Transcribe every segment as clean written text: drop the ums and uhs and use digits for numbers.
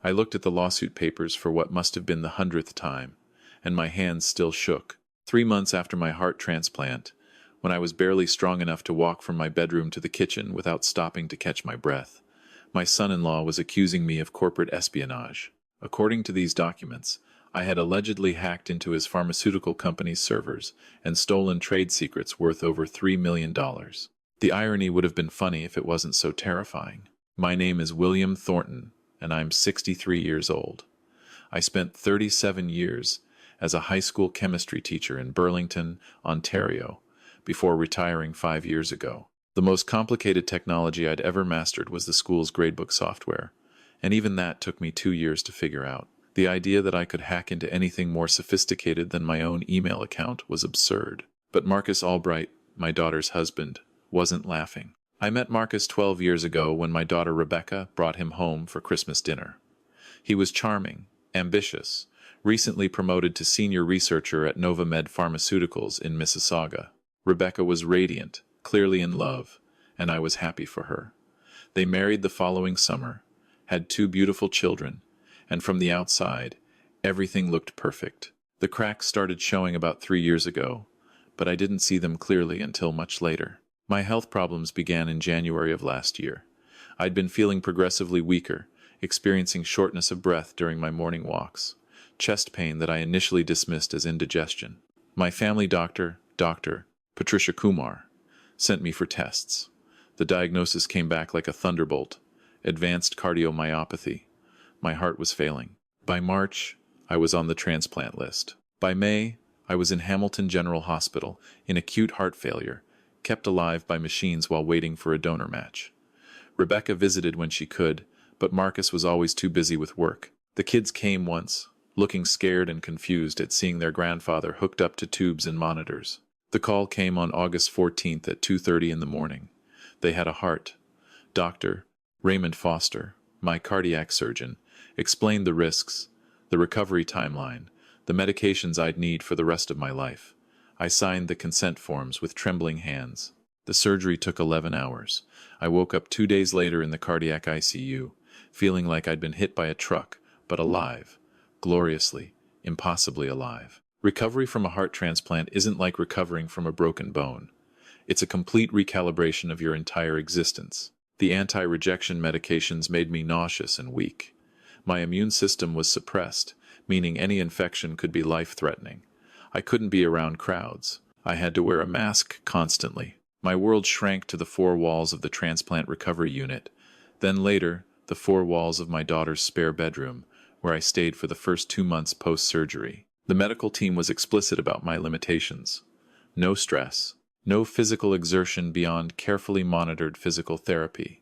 I looked at the lawsuit papers for what must have been the 100th time, and my hands still shook. 3 months after my heart transplant, when I was barely strong enough to walk from my bedroom to the kitchen without stopping to catch my breath, my son-in-law was accusing me of corporate espionage. According to these documents, I had allegedly hacked into his pharmaceutical company's servers and stolen trade secrets worth over $3 million. The irony would have been funny if it wasn't so terrifying. My name is William Thornton, and I'm 63 years old. I spent 37 years as a high school chemistry teacher in Burlington, Ontario, before retiring 5 years ago. The most complicated technology I'd ever mastered was the school's gradebook software, and even that took me 2 years to figure out. The idea that I could hack into anything more sophisticated than my own email account was absurd. But Marcus Albright, my daughter's husband, wasn't laughing. I met Marcus 12 years ago when my daughter Rebecca brought him home for Christmas dinner. He was charming, ambitious, recently promoted to senior researcher at Novamed Pharmaceuticals in Mississauga. Rebecca was radiant, clearly in love, and I was happy for her. They married the following summer, had 2 beautiful children, and from the outside, everything looked perfect. The cracks started showing about 3 years ago, but I didn't see them clearly until much later. My health problems began in January of last year. I'd been feeling progressively weaker, experiencing shortness of breath during my morning walks, chest pain that I initially dismissed as indigestion. My family doctor, Dr. Patricia Kumar, sent me for tests. The diagnosis came back like a thunderbolt: advanced cardiomyopathy. My heart was failing. By March, I was on the transplant list. By May, I was in Hamilton General Hospital in acute heart failure, kept alive by machines while waiting for a donor match. Rebecca visited when she could, but Marcus was always too busy with work. The kids came once, looking scared and confused at seeing their grandfather hooked up to tubes and monitors. The call came on August 14th at 2:30 in the morning. They had a heart. Dr. Raymond Foster, my cardiac surgeon, explained the risks, the recovery timeline, the medications I'd need for the rest of my life. I signed the consent forms with trembling hands. The surgery took 11 hours. I woke up 2 days later in the cardiac ICU, feeling like I'd been hit by a truck, but alive, gloriously, impossibly alive. Recovery from a heart transplant isn't like recovering from a broken bone. It's a complete recalibration of your entire existence. The anti-rejection medications made me nauseous and weak. My immune system was suppressed, meaning any infection could be life-threatening. I couldn't be around crowds. I had to wear a mask constantly. My world shrank to the 4 walls of the transplant recovery unit, then later, the 4 walls of my daughter's spare bedroom, where I stayed for the first 2 months post-surgery. The medical team was explicit about my limitations. No stress, no physical exertion beyond carefully monitored physical therapy.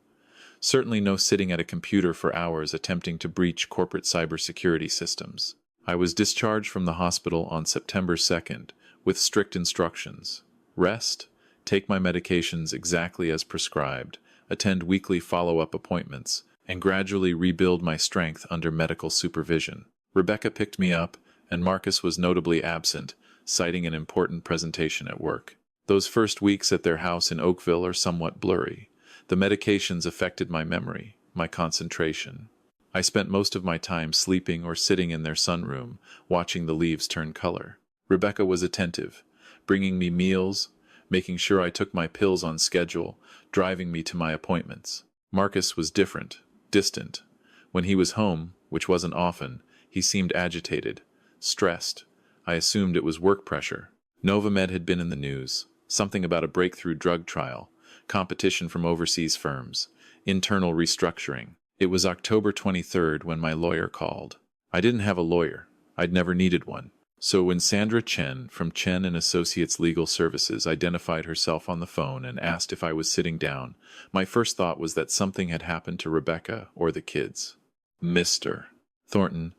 Certainly no sitting at a computer for hours attempting to breach corporate cybersecurity systems. I was discharged from the hospital on September 2nd with strict instructions: rest, take my medications exactly as prescribed, attend weekly follow-up appointments, and gradually rebuild my strength under medical supervision. Rebecca picked me up, and Marcus was notably absent, citing an important presentation at work. Those first weeks at their house in Oakville are somewhat blurry. The medications affected my memory, my concentration. I spent most of my time sleeping or sitting in their sunroom, watching the leaves turn color. Rebecca was attentive, bringing me meals, making sure I took my pills on schedule, driving me to my appointments. Marcus was different, distant. When he was home, which wasn't often, he seemed agitated, stressed. I assumed it was work pressure. Novamed had been in the news, something about a breakthrough drug trial, competition from overseas firms, internal restructuring. It was October 23rd when my lawyer called. I didn't have a lawyer. I'd never needed one. So when Sandra Chen from Chen and Associates Legal Services identified herself on the phone and asked if I was sitting down, my first thought was that something had happened to Rebecca or the kids. Mr. Thornton,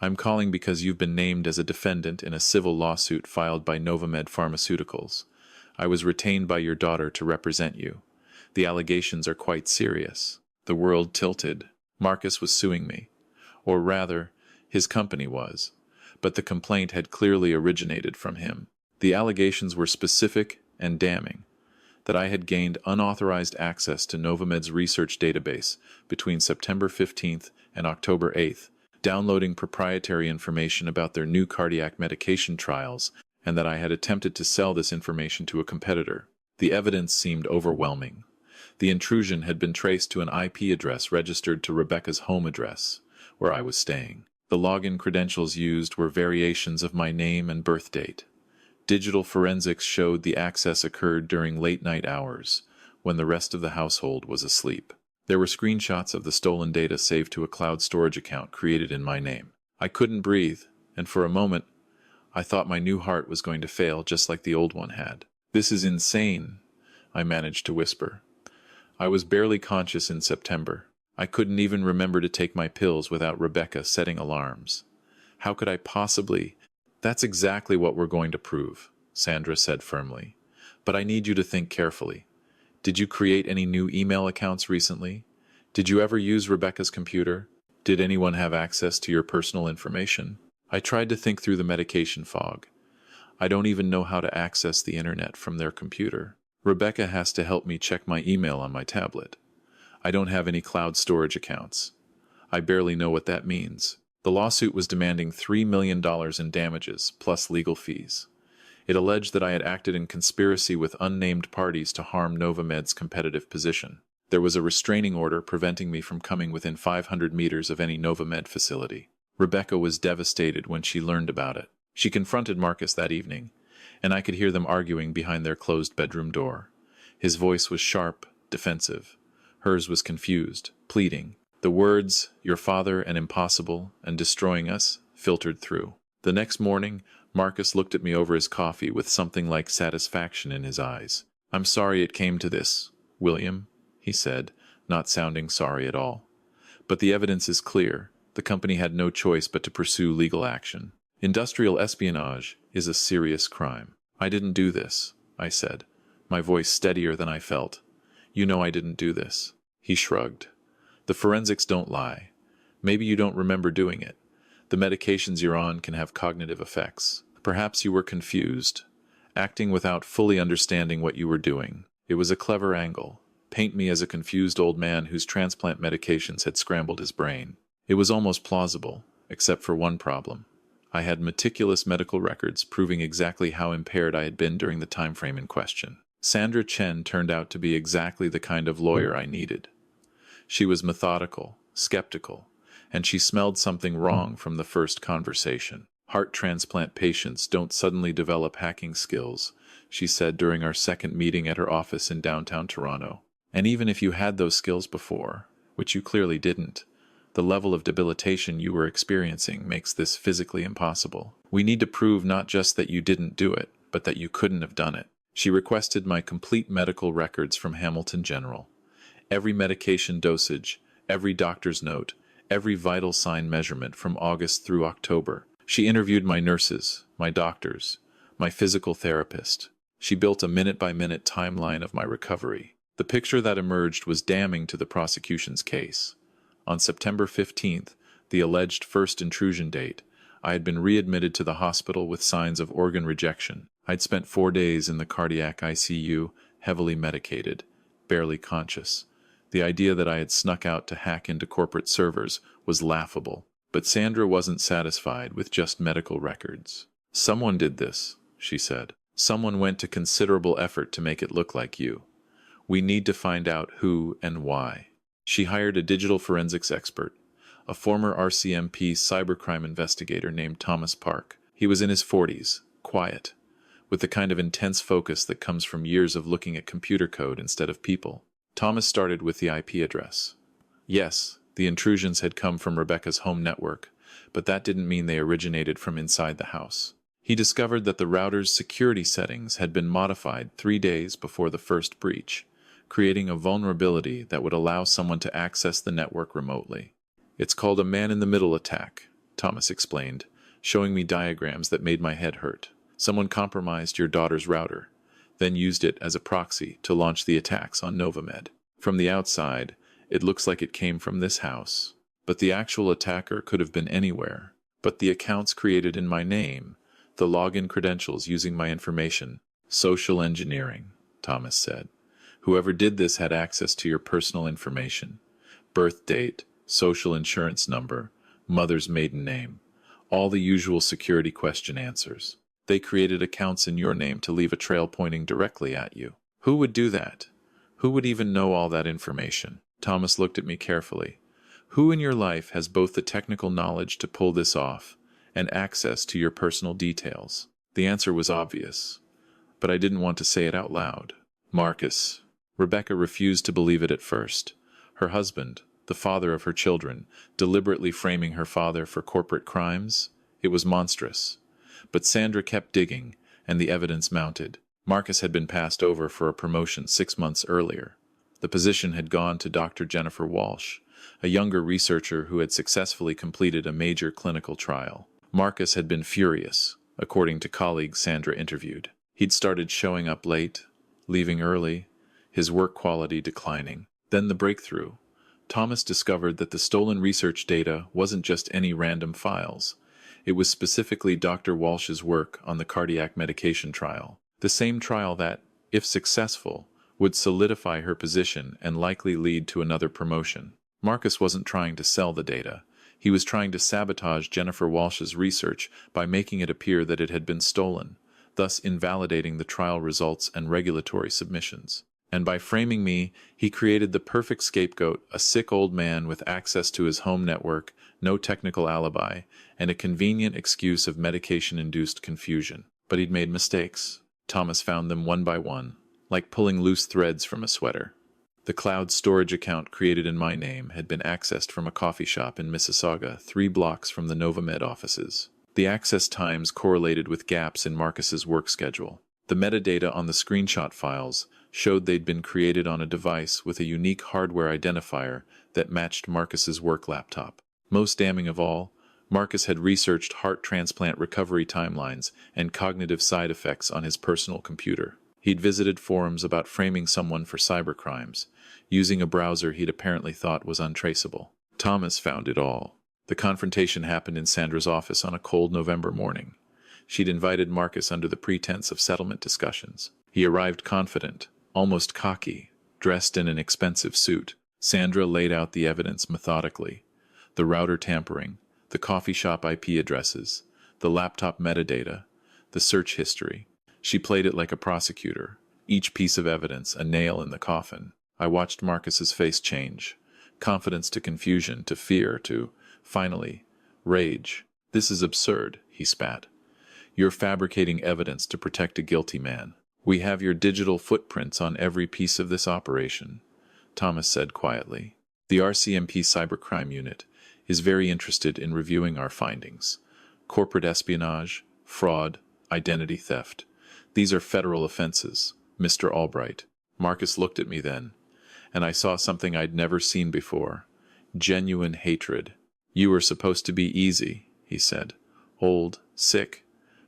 I'm calling because you've been named as a defendant in a civil lawsuit filed by Novamed Pharmaceuticals. I was retained by your daughter to represent you. The allegations are quite serious. The world tilted. Marcus was suing me. Or rather, his company was. But the complaint had clearly originated from him. The allegations were specific and damning. that I had gained unauthorized access to Novamed's research database between September 15th and October 8th, downloading proprietary information about their new cardiac medication trials, and that I had attempted to sell this information to a competitor. The evidence seemed overwhelming. The intrusion had been traced to an IP address registered to Rebecca's home address, where I was staying. The login credentials used were variations of my name and birth date. Digital forensics showed the access occurred during late-night hours, when the rest of the household was asleep. There were screenshots of the stolen data saved to a cloud storage account created in my name. I couldn't breathe, and for a moment, I thought my new heart was going to fail just like the old one had. "This is insane," I managed to whisper. I was barely conscious in September. I couldn't even remember to take my pills without Rebecca setting alarms. How could I possibly? "That's exactly what we're going to prove," Sandra said firmly. "But I need you to think carefully. Did you create any new email accounts recently? Did you ever use Rebecca's computer? Did anyone have access to your personal information?" I tried to think through the medication fog. I don't even know how to access the internet from their computer. Rebecca has to help me check my email on my tablet. I don't have any cloud storage accounts. I barely know what that means. The lawsuit was demanding $3 million in damages, plus legal fees. It alleged that I had acted in conspiracy with unnamed parties to harm Novamed's competitive position. There was a restraining order preventing me from coming within 500 meters of any Novamed facility. Rebecca was devastated when she learned about it. She confronted Marcus that evening, and I could hear them arguing behind their closed bedroom door. His voice was sharp, defensive. Hers was confused, pleading. The words, "your father and impossible," and "destroying us," filtered through. The next morning, Marcus looked at me over his coffee with something like satisfaction in his eyes. "I'm sorry it came to this, William," he said, not sounding sorry at all. "But the evidence is clear. The company had no choice but to pursue legal action. Industrial espionage is a serious crime." "I didn't do this," I said, my voice steadier than I felt. "You know I didn't do this." He shrugged. "The forensics don't lie. Maybe you don't remember doing it. The medications you're on can have cognitive effects. Perhaps you were confused, acting without fully understanding what you were doing. It was a clever angle. Paint me as a confused old man whose transplant medications had scrambled his brain. It was almost plausible, except for one problem. I had meticulous medical records proving exactly how impaired I had been during the time frame in question. Sandra Chen turned out to be exactly the kind of lawyer I needed. She was methodical, skeptical, and she smelled something wrong from the first conversation. "Heart transplant patients don't suddenly develop hacking skills," she said during our second meeting at her office in downtown Toronto. "And even if you had those skills before, which you clearly didn't, the level of debilitation you were experiencing makes this physically impossible. We need to prove not just that you didn't do it, but that you couldn't have done it." She requested my complete medical records from Hamilton General. Every medication dosage, every doctor's note, every vital sign measurement from August through October. She interviewed my nurses, my doctors, my physical therapist. She built a minute-by-minute timeline of my recovery. The picture that emerged was damning to the prosecution's case. On September 15th, the alleged first intrusion date, I had been readmitted to the hospital with signs of organ rejection. I'd spent 4 days in the cardiac ICU, heavily medicated, barely conscious. The idea that I had snuck out to hack into corporate servers was laughable. But Sandra wasn't satisfied with just medical records. "Someone did this," she said. "Someone went to considerable effort to make it look like you. We need to find out who and why." She hired a digital forensics expert, a former RCMP cybercrime investigator named Thomas Park. He was in his 40s, quiet, with the kind of intense focus that comes from years of looking at computer code instead of people. Thomas started with the IP address. Yes, the intrusions had come from Rebecca's home network, but that didn't mean they originated from inside the house. He discovered that the router's security settings had been modified 3 days before the first breach, creating a vulnerability that would allow someone to access the network remotely. "It's called a man-in-the-middle attack," Thomas explained, showing me diagrams that made my head hurt. "Someone compromised your daughter's router, then used it as a proxy to launch the attacks on Novamed. From the outside, it looks like it came from this house, but the actual attacker could have been anywhere. But the accounts created in my name, the login credentials using my information, social engineering," Thomas said. Whoever did this had access to your personal information: birth date, social insurance number, mother's maiden name, all the usual security question answers. They created accounts in your name to leave a trail pointing directly at you. Who would do that? Who would even know all that information? Thomas looked at me carefully. Who in your life has both the technical knowledge to pull this off and access to your personal details? The answer was obvious, but I didn't want to say it out loud. Marcus. Rebecca refused to believe it at first. Her husband, the father of her children, deliberately framing her father for corporate crimes? It was monstrous. But Sandra kept digging, and the evidence mounted. Marcus had been passed over for a promotion 6 months earlier. The position had gone to Dr. Jennifer Walsh, a younger researcher who had successfully completed a major clinical trial. Marcus had been furious, according to colleagues Sandra interviewed. He'd started showing up late, leaving early, his work quality declining. Then the breakthrough. Thomas discovered that the stolen research data wasn't just any random files. It was specifically Dr. Walsh's work on the cardiac medication trial. The same trial that, if successful, would solidify her position and likely lead to another promotion. Marcus wasn't trying to sell the data. He was trying to sabotage Jennifer Walsh's research by making it appear that it had been stolen, thus invalidating the trial results and regulatory submissions. And by framing me, he created the perfect scapegoat: a sick old man with access to his home network, no technical alibi, and a convenient excuse of medication-induced confusion. But he'd made mistakes. Thomas found them one by one, like pulling loose threads from a sweater. The cloud storage account created in my name had been accessed from a coffee shop in Mississauga, 3 blocks from the Novamed offices. The access times correlated with gaps in Marcus's work schedule. The metadata on the screenshot files showed they'd been created on a device with a unique hardware identifier that matched Marcus's work laptop. Most damning of all, Marcus had researched heart transplant recovery timelines and cognitive side effects on his personal computer. He'd visited forums about framing someone for cybercrimes, using a browser he'd apparently thought was untraceable. Thomas found it all. The confrontation happened in Sandra's office on a cold November morning. She'd invited Marcus under the pretense of settlement discussions. He arrived confident, almost cocky, dressed in an expensive suit. Sandra laid out the evidence methodically: the router tampering, the coffee shop IP addresses, the laptop metadata, the search history. She played it like a prosecutor, each piece of evidence a nail in the coffin. I watched Marcus's face change, confidence to confusion, to fear, to, finally, rage. "This is absurd," he spat. "You're fabricating evidence to protect a guilty man. We have your digital footprints on every piece of this operation," Thomas said quietly. "The RCMP Cybercrime Unit is very interested in reviewing our findings. Corporate espionage, fraud, identity theft. These are federal offenses, Mr. Albright." Marcus looked at me then, and I saw something I'd never seen before: genuine hatred. "You were supposed to be easy," he said. "Old, sick,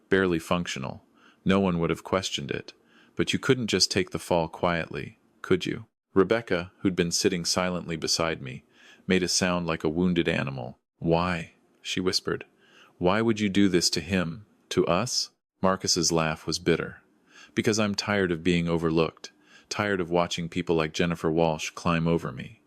barely functional. No one would have questioned it. But you couldn't just take the fall quietly, could you?" Rebecca, who'd been sitting silently beside me, made a sound like a wounded animal. "Why?" she whispered. "Why would you do this to him, to us?" Marcus's laugh was bitter. "Because I'm tired of being overlooked, tired of watching people like Jennifer Walsh climb over me.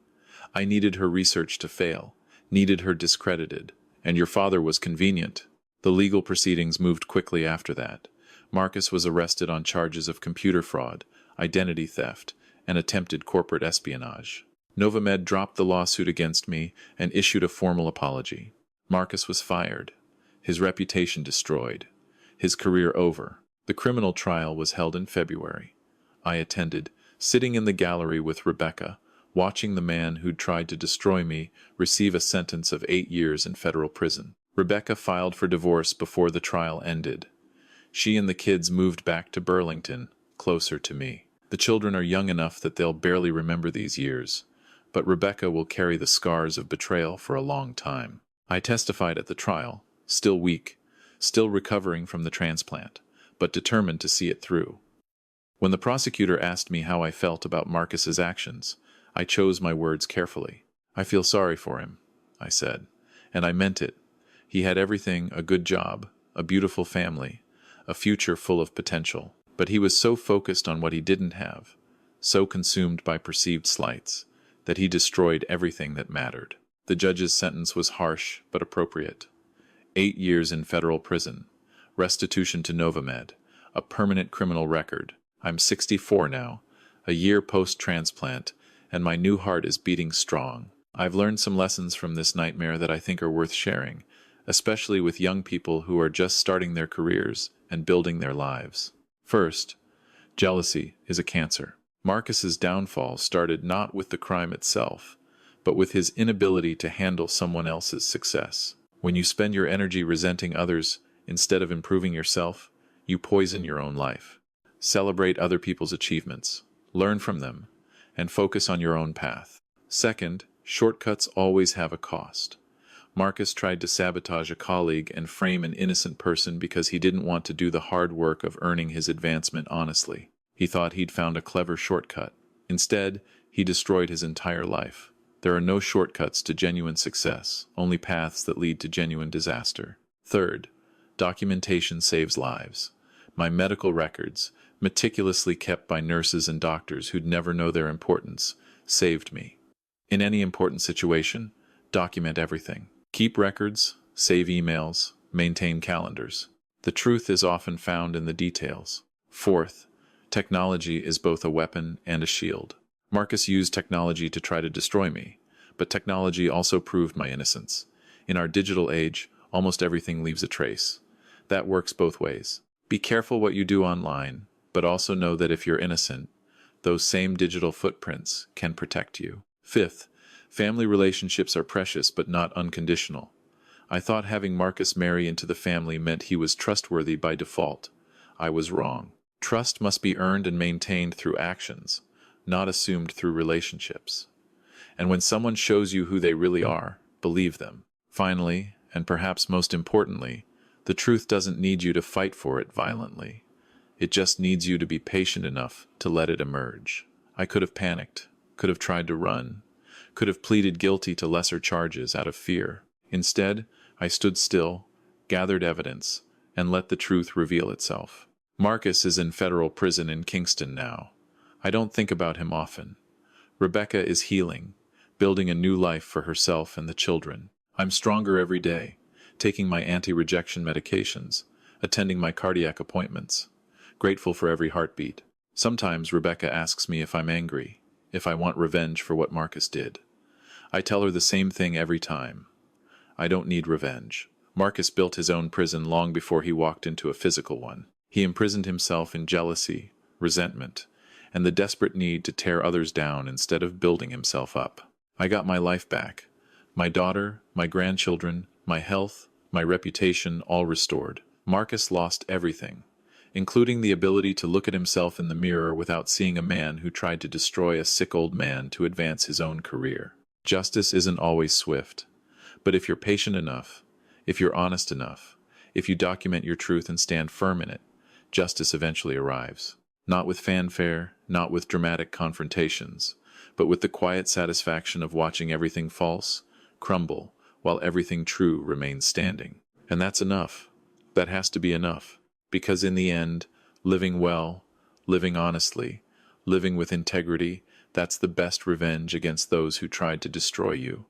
I needed her research to fail, needed her discredited, and your father was convenient." The legal proceedings moved quickly after that. Marcus was arrested on charges of computer fraud, identity theft, and attempted corporate espionage. Novamed dropped the lawsuit against me and issued a formal apology. Marcus was fired, his reputation destroyed, his career over. The criminal trial was held in February. I attended, sitting in the gallery with Rebecca, watching the man who'd tried to destroy me receive a sentence of 8 years in federal prison. Rebecca filed for divorce before the trial ended. She and the kids moved back to Burlington, closer to me. The children are young enough that they'll barely remember these years, but Rebecca will carry the scars of betrayal for a long time. I testified at the trial, still weak, still recovering from the transplant, but determined to see it through. When the prosecutor asked me how I felt about Marcus's actions, I chose my words carefully. "I feel sorry for him," I said, and I meant it. He had everything: a good job, a beautiful family, a future full of potential. But he was so focused on what he didn't have, so consumed by perceived slights, that he destroyed everything that mattered. The judge's sentence was harsh but appropriate. 8 years in federal prison, restitution to Novamed, a permanent criminal record. I'm 64 now, a year post-transplant, and my new heart is beating strong. I've learned some lessons from this nightmare that I think are worth sharing, especially with young people who are just starting their careers and building their lives. First, jealousy is a cancer. Marcus's downfall started not with the crime itself, but with his inability to handle someone else's success. When you spend your energy resenting others instead of improving yourself, you poison your own life. Celebrate other people's achievements, learn from them, and focus on your own path. Second, shortcuts always have a cost. Marcus tried to sabotage a colleague and frame an innocent person because he didn't want to do the hard work of earning his advancement honestly. He thought he'd found a clever shortcut. Instead, he destroyed his entire life. There are no shortcuts to genuine success, only paths that lead to genuine disaster. Third, documentation saves lives. My medical records, meticulously kept by nurses and doctors who'd never know their importance, saved me. In any important situation, document everything. Keep records, save emails, maintain calendars. The truth is often found in the details. Fourth, technology is both a weapon and a shield. Marcus used technology to try to destroy me, but technology also proved my innocence. In our digital age, almost everything leaves a trace. That works both ways. Be careful what you do online, but also know that if you're innocent, those same digital footprints can protect you. Fifth, family relationships are precious but not unconditional. I thought having Marcus marry into the family meant he was trustworthy by default. I was wrong. Trust must be earned and maintained through actions, not assumed through relationships. And when someone shows you who they really are, believe them. Finally, and perhaps most importantly, the truth doesn't need you to fight for it violently. It just needs you to be patient enough to let it emerge. I could have panicked, could have tried to run, could have pleaded guilty to lesser charges out of fear. Instead, I stood still, gathered evidence, and let the truth reveal itself. Marcus is in federal prison in Kingston now. I don't think about him often. Rebecca is healing, building a new life for herself and the children. I'm stronger every day, taking my anti-rejection medications, attending my cardiac appointments, grateful for every heartbeat. Sometimes Rebecca asks me if I'm angry, if I want revenge for what Marcus did. I tell her the same thing every time. I don't need revenge. Marcus built his own prison long before he walked into a physical one. He imprisoned himself in jealousy, resentment, and the desperate need to tear others down instead of building himself up. I got my life back. My daughter, my grandchildren, my health, my reputation, all restored. Marcus lost everything, including the ability to look at himself in the mirror without seeing a man who tried to destroy a sick old man to advance his own career. Justice isn't always swift, but if you're patient enough, if you're honest enough, if you document your truth and stand firm in it, justice eventually arrives. Not with fanfare, not with dramatic confrontations, but with the quiet satisfaction of watching everything false crumble while everything true remains standing. And that's enough. That has to be enough. Because in the end, living well, living honestly, living with integrity, that's the best revenge against those who tried to destroy you.